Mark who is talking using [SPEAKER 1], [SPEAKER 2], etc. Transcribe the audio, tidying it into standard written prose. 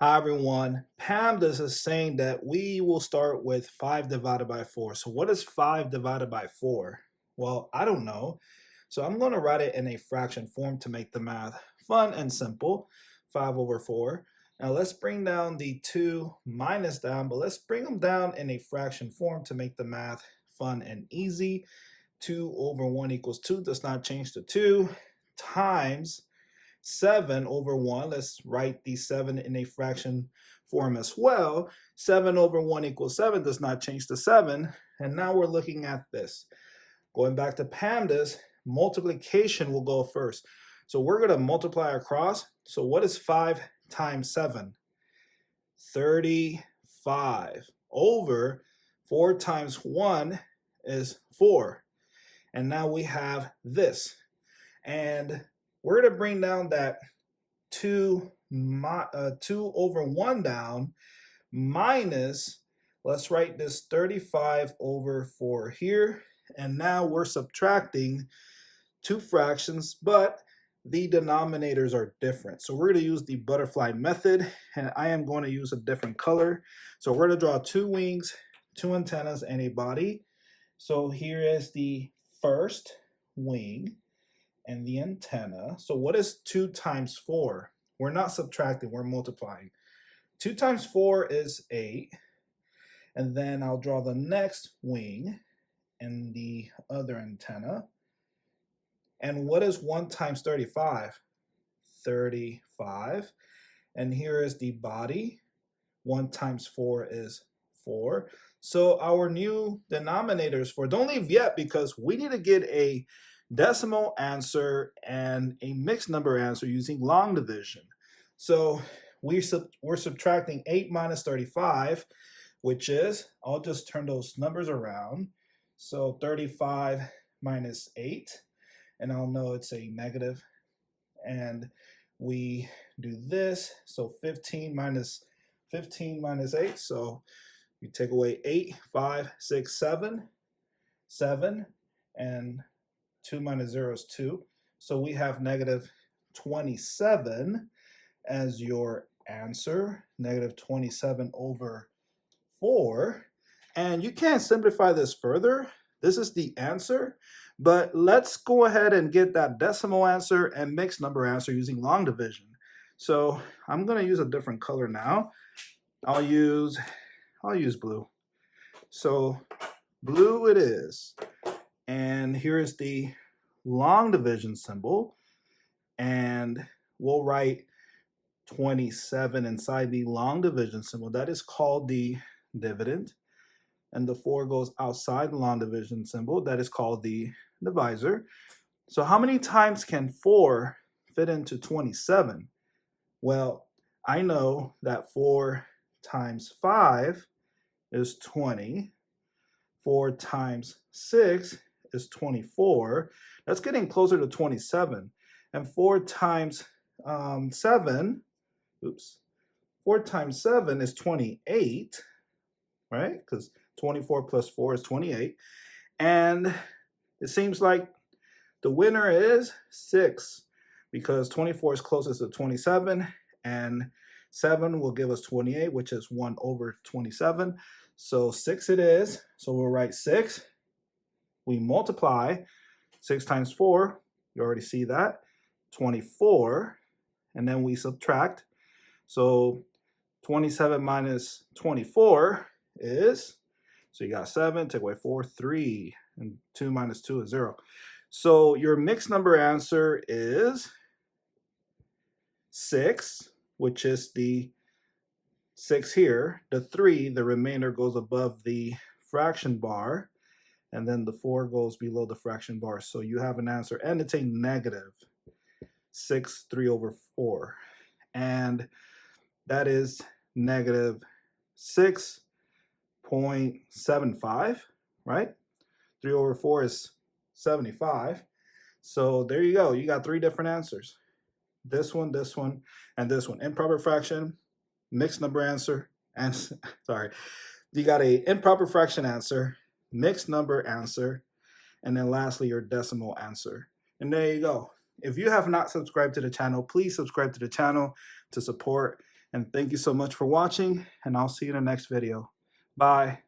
[SPEAKER 1] Hi everyone, PEMDAS is saying that we will start with 5 divided by 4. So what is 5 divided by 4? Well, I don't know. So I'm going to write it in a fraction form to make the math fun and simple. 5 over 4. Now let's bring down the 2 minus down, but let's bring them down in a fraction form to make the math fun and easy. 2 over 1 equals 2, does not change to 2, times 7 over 1. Let's write the 7 in a fraction form as well. 7 over 1 equals 7, does not change to 7. And now we're looking at this. Going back to PEMDAS, multiplication will go first. So we're going to multiply across. So what is 5 times 7? 35 over 4 times 1 is 4. And now we have this. And we're going to bring down that 2 over 1 down minus, let's write this 35 over 4 here. And now we're subtracting two fractions, but the denominators are different. So we're going to use the butterfly method, and I am going to use a different color. So we're going to draw 2 wings, 2 antennas, and a body. So here is the first wing and the antenna. So what is 2 times 4? We're not subtracting, we're multiplying. 2 times 4 is 8. And then I'll draw the next wing and the other antenna. And what is 1 times 35? 35. And here is the body. 1 times 4 is 4. So our new denominators for, don't leave yet because we need to get a decimal answer and a mixed number answer using long division. So we're subtracting 8 minus 35, which is, I'll just turn those numbers around. So 35 minus 8, and I'll know it's a negative. And we do this, so 15 minus 8, so you take away 8, 5, 6, 7, 7, and 2 minus 0 is 2. So we have negative 27 as your answer, negative 27 over 4. And you can't simplify this further. This is the answer, but let's go ahead and get that decimal answer and mixed number answer using long division. So I'm going to use a different color now. I'll use blue. So blue it is. And here is the long division symbol. And we'll write 27 inside the long division symbol. That is called the dividend. And the 4 goes outside the long division symbol. That is called the divisor. So how many times can 4 fit into 27? Well, I know that 4 times 5 is 20. 4 times 6 is 24. That's getting closer to 27. And 4 times 7, 4 times 7 is 28, right? Because 24 plus 4 is 28. And it seems like the winner is 6, because 24 is closest to 27, and 7 will give us 28, which is 1 over 27. So 6 it is. So we'll write 6. We multiply 6 times 4. You already see that. 24. And then we subtract. So 27 minus 24 is, so you got 7, take away 4, 3. And 2 minus 2 is 0. So your mixed number answer is 6, which is the 6 here. The 3, the remainder goes above the fraction bar, and then the 4 goes below the fraction bar. So you have an answer, and it's a negative 6, 3 over 4. And that is negative 6.75, right? 3 over 4 is 75. So there you go. You got 3 different answers. This one, and this one. Improper fraction, mixed number answer, and sorry. You got a improper fraction answer, mixed number answer, and then lastly your decimal answer. And there you go. If you have not subscribed to the channel, please subscribe to the channel to support And thank you so much for watching, and I'll see you in the next video. Bye.